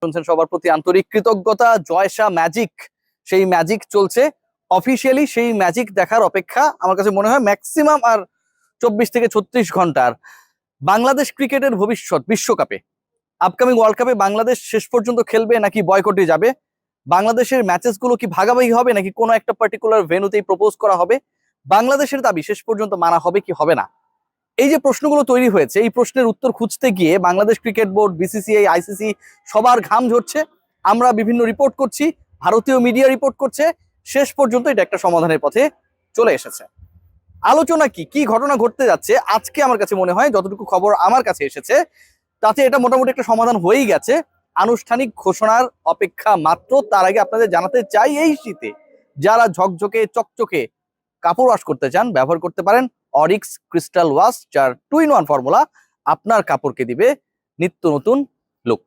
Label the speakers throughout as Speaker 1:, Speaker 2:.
Speaker 1: শুনছেন সবার প্রতি আন্তরিক কৃতজ্ঞতা। জয়শা ম্যাজিক, সেই ম্যাজিক চলছে অফিসিয়ালি। সেই ম্যাজিক দেখার অপেক্ষা আমার কাছে মনে হয় ম্যাক্সিমাম আর 24 থেকে 36 ঘন্টার। বাংলাদেশ ক্রিকেটের ভবিষ্যৎ বিশ্বকাপে, আপকামিং ওয়ার্ল্ড কাপে বাংলাদেশ শেষ পর্যন্ত খেলবে নাকি বয়কটে যাবে? বাংলাদেশের ম্যাচেস গুলো কি ভাগাভাগি হবে নাকি কোনো একটা পার্টিকুলার ভেন্যুতেই প্রপোজ করা হবে? বাংলাদেশের দাবি শেষ পর্যন্ত মানা হবে কি হবে না? এই যে প্রশ্নগুলো তৈরি হয়েছে, এই প্রশ্নের উত্তর খুঁজতে গিয়ে Bangladesh cricket board, BCCI, ICC সবার ঘাম ঝরছে। আমরা বিভিন্ন রিপোর্ট করছি, ভারতীয় মিডিয়া রিপোর্ট করছে, শেষ পর্যন্ত এটা একটা সমাধানের পথে চলে এসেছে। আলোচনা কি কি ঘটনা ঘটতে যাচ্ছে আজকে আমার কাছে মনে হয়, যতটুকু খবর আমার কাছে এসেছে তাতে এটা মোটামুটি একটা সমাধান হয়েই গেছে। আনুষ্ঠানিক ঘোষণার অপেক্ষা মাত্র। তার আগে আপনাদের জানাতে চাই, এই শীতে যারা ঝকঝকে চকচকে কাপড় ওয়াশ করতে চান ব্যবহার করতে পারেন অরিক্স ক্রিস্টাল ওয়াশ, যার 2-in-1 ফর্মুলা আপনার কাপড়কে দিবে নিত্য নতুন লুক।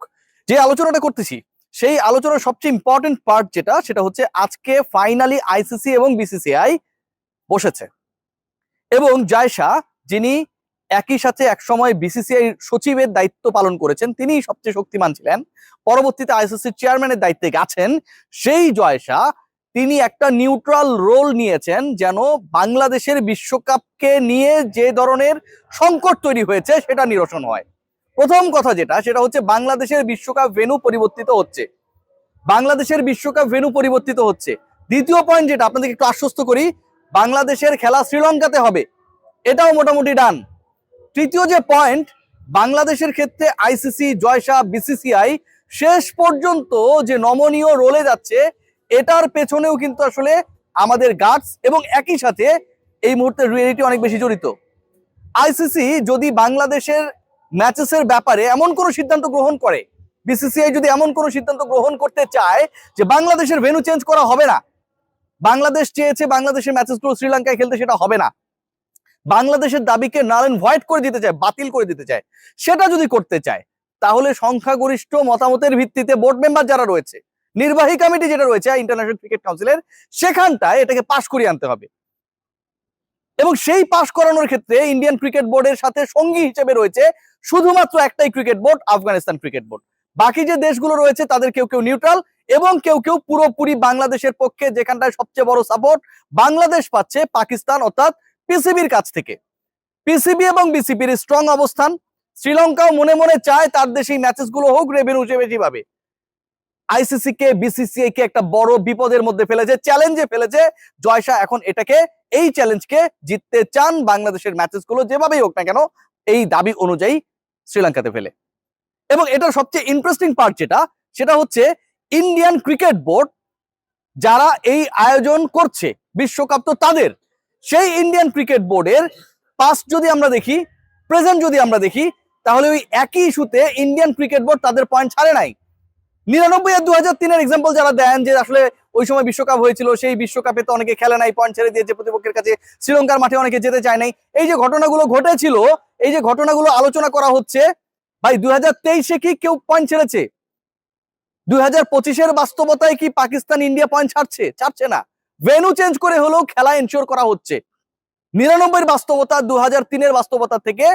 Speaker 1: যে আলোচনাটা করতেছি সেই আলোচনার সবচেয়ে ইম্পর্টেন্ট পার্ট যেটা, সেটা হচ্ছে আজকে ফাইনালি আইসিসি এবং বিসিসিআই বসেছে এবং জয়শা, যিনি একই সাথে একসময় বিসিসিআই সচিবের দায়িত্ব পালন করেছেন, তিনি সবচেয়ে শক্তিমান ছিলেন, পরবর্তীতে আইসিসির চেয়ারম্যানের দায়িত্বে গেছেন, সেই জয়শা তিনি একটা নিউট্রাল রোল নিয়েছেন যেন বাংলাদেশের বিশ্বকাপকে নিয়ে যে ধরনের সংকট তৈরি হয়েছে সেটা নিরসন হয়। প্রথম কথা যেটা, সেটা হচ্ছে বাংলাদেশের বিশ্বকাপ ভেন্যু পরিবর্তিত হচ্ছে। বাংলাদেশের বিশ্বকাপ ভেন্যু পরিবর্তিত হচ্ছে। দ্বিতীয় পয়েন্ট যেটা আপনাদেরকে একটু আশ্বস্ত করি, বাংলাদেশের খেলা শ্রীলঙ্কাতে হবে, এটাও মোটামুটি ডান। তৃতীয় যে পয়েন্ট, বাংলাদেশের ক্ষেত্রে আইসিসি, জয়শা, বিসিসিআই শেষ পর্যন্ত যে নমনীয় রোলে যাচ্ছে, এটার পেছনেও কিন্তু আসলে আমাদের গাটস এবং একই সাথে এই মুহূর্তে রিয়েলিটি অনেক বেশি জড়িত। আইসিসি যদি বাংলাদেশের ম্যাচেসের ব্যাপারে এমন কোনো সিদ্ধান্ত গ্রহণ করে, বিসিসিআই যদি এমন কোনো সিদ্ধান্ত গ্রহণ করতে চায় যে বাংলাদেশের ভেন্যু চেঞ্জ করা হবে না, বাংলাদেশ চেয়েছে বাংলাদেশের ম্যাচেসগুলো শ্রীলঙ্কায় খেলতে, সেটা হবে না, বাংলাদেশের দাবিকে নাল এন্ড ভয়েড করে দিতে চায়, বাতিল করে দিতে চায়, সেটা যদি করতে চায়, তাহলে সংখ্যাগরিষ্ঠ মতামতের ভিত্তিতে বোর্ড মেম্বার যারা রয়েছে, নির্বাহী কমিটি যেটা রয়েছে ইন্টারন্যাশনাল ক্রিকেট কাউন্সিলের, সেখানটায় এটাকে পাশ করিয়ে আনতে হবে। এবং সেই পাশ করানোর ক্ষেত্রে ইন্ডিয়ান ক্রিকেট বোর্ডের সাথে সঙ্গী হিসেবে রয়েছে শুধুমাত্র একটাই cricket board, Afghanistan cricket board. বাকি যে দেশগুলো রয়েছে তাদের কেউ কেউ নিউট্রাল এবং কেউ কেউ পুরোপুরি বাংলাদেশের পক্ষে, যেখানটায় সবচেয়ে বড় সাপোর্ট বাংলাদেশ পাচ্ছে পাকিস্তান অর্থাৎ পিসিবির কাছ থেকে। পিসিবি এবং বিসিবির স্ট্রং অবস্থান, শ্রীলঙ্কাও মনে মনে চায় তার দেশেই ম্যাচেস গুলো হোক, রেভিনিউ বেশি পাবে। আইসিসি কে, বিসিসিআই কে একটা বড় বিপদের মধ্যে ফেলেছে, চ্যালেঞ্জে ফেলেছে জয়শা। এখন এটাকে, এই চ্যালেঞ্জকে জিততে চান বাংলাদেশের ম্যাচেস গুলো যেভাবেই হোক না কেন, এই দাবি অনুযায়ী শ্রীলঙ্কাতে ফেলে। এবং এটার সবচেয়ে ইন্টারেস্টিং পার্ট যেটা, সেটা হচ্ছে ইন্ডিয়ান ক্রিকেট বোর্ড যারা এই আয়োজন করছে, বিশ্বকাপ তো তাদের, সেই ইন্ডিয়ান ক্রিকেট বোর্ডের পাস্ট যদি আমরা দেখি, প্রেজেন্ট যদি আমরা দেখি, তাহলে ওই একই ইস্যুতে ইন্ডিয়ান ক্রিকেট বোর্ড তাদের পয়েন্ট ছাড়ে নাই। 99 আর 2003 এক্সাম্পল যারা দেন যে আসলে ওই সময় বিশ্বকাপ হয়েছিল, সেই বিশ্বকাপে তো অনেকে খেলে নাই, পয়েন্ট ছেড়ে দিয়েছে প্রতিপক্ষের কাছে, শ্রীলঙ্কার মাঠে অনেকে যেতে চায় নাই, এই যে ঘটনাগুলো ঘটেছিল, এই যে ঘটনাগুলো আলোচনা করা হচ্ছে, ভাই 2023-এ কি কেউ পয়েন্ট ছেড়েছে? 2025-এর বাস্তবতায় কি পাকিস্তান ইন্ডিয়া পয়েন্ট ছাড়ছে? ছাড়ছে না। ভেন্যু চেঞ্জ করে হলেও খেলা এনশিওর করা হচ্ছে। 99-এর বাস্তবতা, 2003-এর বাস্তবতা থেকে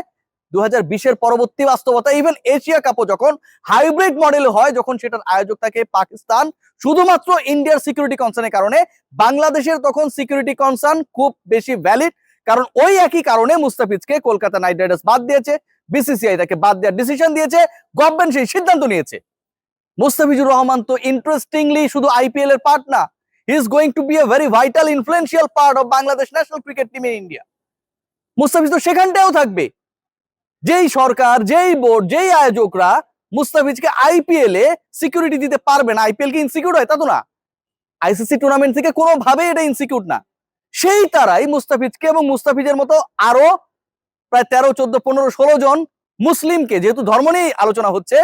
Speaker 1: 2020-এর পরবর্তী বাস্তবতা, ইভেন এশিয়া কাপও যখন হাইব্রিড মডেল হয়, যখন সেটার আয়োজক থাকে পাকিস্তান, শুধুমাত্র ইন্ডিয়ার সিকিউরিটি কনসার্নের কারণে, বাংলাদেশের তখন সিকিউরিটি কনসার্ন খুব বেশি ভ্যালিড, কারণ ওই একই কারণে মুস্তাফিজকে কলকাতা নাইট রাইডার্স বাদ দিয়েছে, বিসিসিআই তাকে বাদ দেওয়ার ডিসিশন দিয়েছে, গভর্নমেন্ট সেই সিদ্ধান্ত নিয়েছে। মুস্তাফিজুর রহমান তো ইন্টারেস্টিংলি শুধু আইপিএল এর পার্ট না, he is going to be a very vital influential part of Bangladesh national cricket team in India. Mustafiz তো সেখানটাও থাকবে। যেই সরকার, যেই বোর্ড, যেই আয়োজকরা মুস্তাফিজকে আইপিএল এ সিকিউরিটি দিতে পারবে না, আইপিএল কি ইনসিকিউর হয়? তা তো না। আইসিসি টুর্নামেন্ট থেকে কোনোভাবে এটা ইনসিকিউর না। সেই তারাই মুস্তাফিজকে এবং মুস্তাফিজের মতো আরো প্রায় 13, 14, 15, 16 জন মুসলিমকে, যেহেতু ধর্ম নিয়ে আলোচনা হচ্ছে,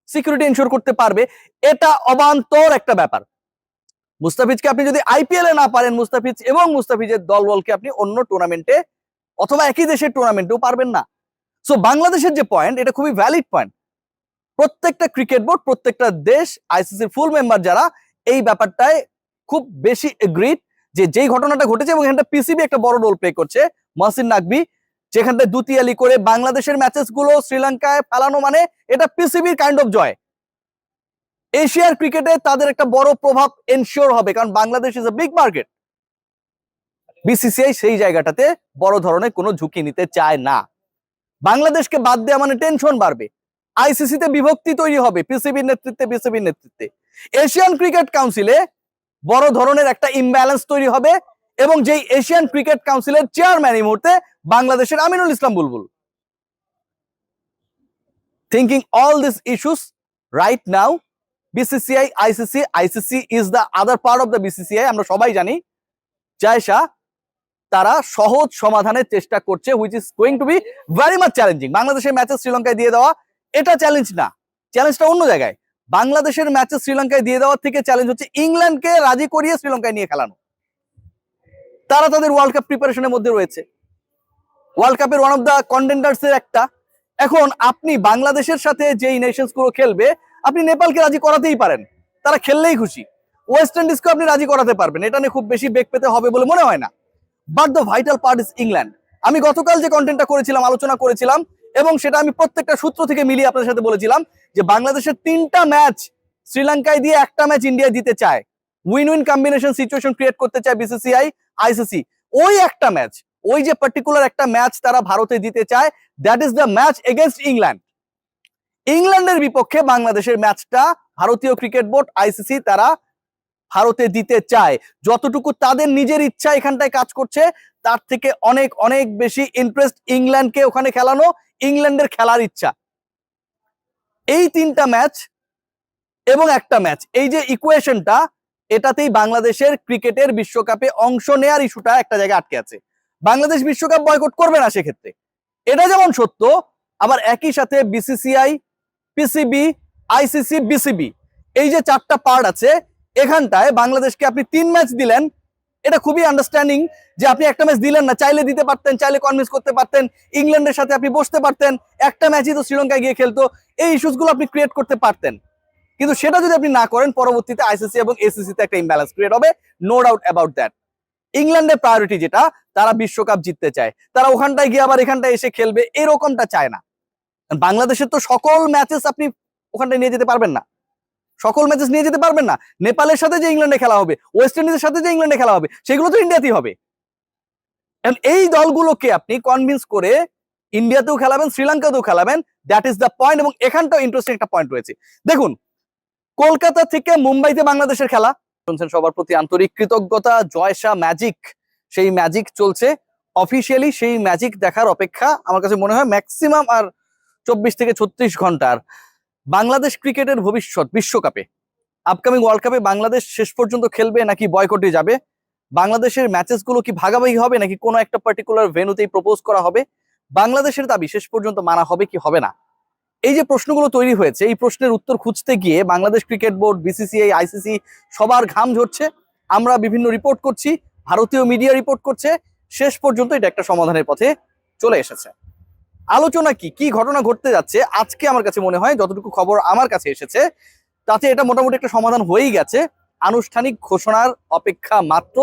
Speaker 1: সিকিউরিটি এনশিওর করতে পারবে। এটা অবান্তর একটা ব্যাপার। মুস্তাফিজকে আপনি যদি আইপিএল এ না পারেন, মুস্তাফিজ এবং মুস্তাফিজের দলবলকে আপনি অন্য টুর্নামেন্টে অথবা একই দেশের টুর্নামেন্টেও পারবেন না। সো বাংলাদেশের যে পয়েন্ট, এটা খুবই ভ্যালিড পয়েন্ট। প্রত্যেকটা ক্রিকেট বোর্ড, প্রত্যেকটা দেশ, আইসিসির ফুল মেম্বার যারা, এই ব্যাপারটায় খুব বেশি এগ্রিড যে যেই ঘটনাটা ঘটেছে, এবং এখানটা পিসিবি একটা বড় রোল প্লে করছে, মহসিন নাকভি, যেখানটায় দুতিয়ালি করে বাংলাদেশের ম্যাচেস গুলো শ্রীলঙ্কায় ফেলানো, মানে এটা পিসিবির কাইন্ড অফ জয়। এশিয়ার ক্রিকেটে তাদের একটা বড় প্রভাব এনশিওর হবে, কারণ Bangladesh is a big market. BCCI সেই জায়গাটাতে বড় ধরনের কোনো ঝুঁকি নিতে চায় না। বাংলাদেশকে বাদ দেওয়া মানে টেনশন বাড়বে, আইসিসিতে বিভক্তি তৈরি হবে পিসিবির নেতৃত্বে। এশিয়ান ক্রিকেট কাউন্সিলে বড় ধরনের একটা ইমব্যালেন্স তৈরি হবে, এবং যেই এশিয়ান ক্রিকেট কাউন্সিলের চেয়ারম্যান এই মুহূর্তে বাংলাদেশের Aminul Islam Bulbul. Thinking all this issues right now, BCCI, ICC is the other part of the BCCI. আমরা সবাই জানি জায়সা তারা সহজ সমাধানের চেষ্টা করছে, which is going to be very much challenging. বাংলাদেশের ম্যাচে শ্রীলঙ্কায় দিয়ে দেওয়া এটা চ্যালেঞ্জ না, চ্যালেঞ্জটা অন্য জায়গায়। বাংলাদেশের ম্যাচে শ্রীলঙ্কায় দিয়ে দেওয়ার থেকে চ্যালেঞ্জ হচ্ছে ইংল্যান্ডকে রাজি করিয়ে শ্রীলঙ্কায় নিয়ে খেলানো। তারা তাদের ওয়ার্ল্ড কাপ প্রিপারেশনের মধ্যে রয়েছে, ওয়ার্ল্ড কাপের ওয়ান অফ দ্য কন্টেন্ডার্স এর একটা। এখন আপনি বাংলাদেশের সাথে যেই নেশনস গুলো খেলবে, আপনি নেপালকে রাজি করাতেই পারেন, তারা খেললেই খুশি। ওয়েস্ট ইন্ডিজকে আপনি রাজি করাতে পারবেন, এটা নিয়ে খুব বেশি বেগ পেতে হবে বলে মনে হয় না। But the vital part is England. আমি গতকাল যে কন্টেন্টটা করেছিলাম, আলোচনা করেছিলাম, এবং সেটা আমি প্রত্যেকটা সূত্র থেকে মিলিয়ে আপনাদের সাথে বলেছিলাম যে বাংলাদেশের 3টা ম্যাচ শ্রীলঙ্কায় দিয়ে 1টা ম্যাচ ইন্ডিয়া দিতে চায়, win win combination situation create করতে চায় বিসিসিআই, আইসিসি। ওই একটা ম্যাচ, ওই যে পার্টিকুলার একটা ম্যাচ তারা ভারতে দিতে চায়, that is the match against England. ইংল্যান্ডের বিপক্ষে বাংলাদেশের ম্যাচটা ভারতীয় ক্রিকেট বোর্ড, আইসিসি তারা ভারতে দিতে চায়। যতটুকু তাদের নিজের ইচ্ছা এখানটায় কাজ করছে, তার থেকে অনেক অনেক বেশি ইন্টারেস্ট ইংল্যান্ডকে ওখানে খেলানো, ইংল্যান্ডের খেলার ইচ্ছা। এই 3টা ম্যাচ এবং একটা ম্যাচ, এই যে ইকুয়েশনটা, এটাতেই বাংলাদেশের ক্রিকেটের বিশ্বকাপে অংশ নেয়ার ইস্যুটা একটা জায়গায় আটকে আছে। বাংলাদেশ বিশ্বকাপ বয়কট করবে না সেক্ষেত্রে, এটা যেমন সত্য, আবার একই সাথে বিসিসিআই, পিসিবি, আইসিসি, বিসিবি, এই যে 4টা পার্ট আছে, এখানটায় বাংলাদেশকে আপনি 3 ম্যাচ দিলেন, এটা খুবই আন্ডারস্ট্যান্ডিং যে আপনি একটা ম্যাচ দিলেন না, চাইলে দিতে পারতেন, চাইলে কনভিন্স করতে পারতেন, ইংল্যান্ডের সাথে আপনি বসতে পারতেন, একটা ম্যাচই তো শ্রীলঙ্কায় গিয়ে খেলতো, এই ইস্যুসগুলো আপনি ক্রিয়েট করতে পারতেন। কিন্তু সেটা যদি আপনি না করেন, পরবর্তীতে আইসিসি এবং এসিসিতে একটা ইমব্যালেন্স ক্রিয়েট হবে, নো ডাউট অ্যাবাউট দ্যাট। ইংল্যান্ডের প্রায়োরিটি যেটা, তারা বিশ্বকাপ জিততে চায়, তারা ওখানটায় গিয়ে আবার এখানটায় এসে খেলবে এরকমটা চায় না। বাংলাদেশের তো সকল ম্যাচেস আপনি ওখানটায় নিয়ে যেতে পারবেন না, সকল ম্যাচেস নিয়ে যেতে পারবেন না। নেপালের সাথে যে ইংল্যান্ডে খেলা হবে, ওয়েস্ট ইন্ডিজের সাথে যে ইংল্যান্ডে খেলা হবে, সেগুলো তো ইন্ডিয়াতেই হবে। এই দলগুলোকে আপনি কনভিন্স করে ইন্ডিয়াতেও খেলাবেন, শ্রীলঙ্কাতেও খেলাবেন, দ্যাট ইজ দ্য পয়েন্ট। এবং এখানটাও ইন্টারেস্টিং একটা পয়েন্ট রয়েছে। দেখুন, কলকাতা থেকে মুম্বাইতে বাংলাদেশের খেলা, শুনছেন, সবার প্রতি আন্তরিক কৃতজ্ঞতা। জয়শা ম্যাজিক, সেই ম্যাজিক চলছে অফিসিয়ালি, সেই ম্যাজিক দেখার অপেক্ষা আমার কাছে মনে হয় ম্যাক্সিমাম আর 24 থেকে 36 ঘন্টার। বাংলাদেশ ক্রিকেটের ভবিষ্যৎ বিশ্বকাপে, আপকামিং ওয়ার্ল্ড কাপে বাংলাদেশ শেষ পর্যন্ত খেলবে নাকি বয়কটে যাবে, বাংলাদেশের ম্যাচেস গুলো কি ভাগাভাগি হবে নাকি কোনো একটা পার্টিকুলার ভেন্যুতেই প্রপোজ করা হবে, বাংলাদেশের দাবি শেষ পর্যন্ত মানা হবে কি হবে না, এই যে প্রশ্নগুলো তৈরি হয়েছে, এই প্রশ্নের উত্তর খুঁজতে গিয়ে Bangladesh cricket board, BCCI, ICC সবার ঘাম ঝরছে। আমরা বিভিন্ন রিপোর্ট করছি, ভারতীয় মিডিয়া রিপোর্ট করছে, শেষ পর্যন্ত এটা একটা সমাধানের পথে চলে এসেছে। আলোচনা কি ঘটনা ঘটতে যাচ্ছে আজকে, আমার কাছে মনে হয় যতটুকু খবর আমার কাছে এসেছে, তাতে এটা মোটামুটি একটা সমাধান হয়েই গেছে। আনুষ্ঠানিক ঘোষণার অপেক্ষা মাত্র।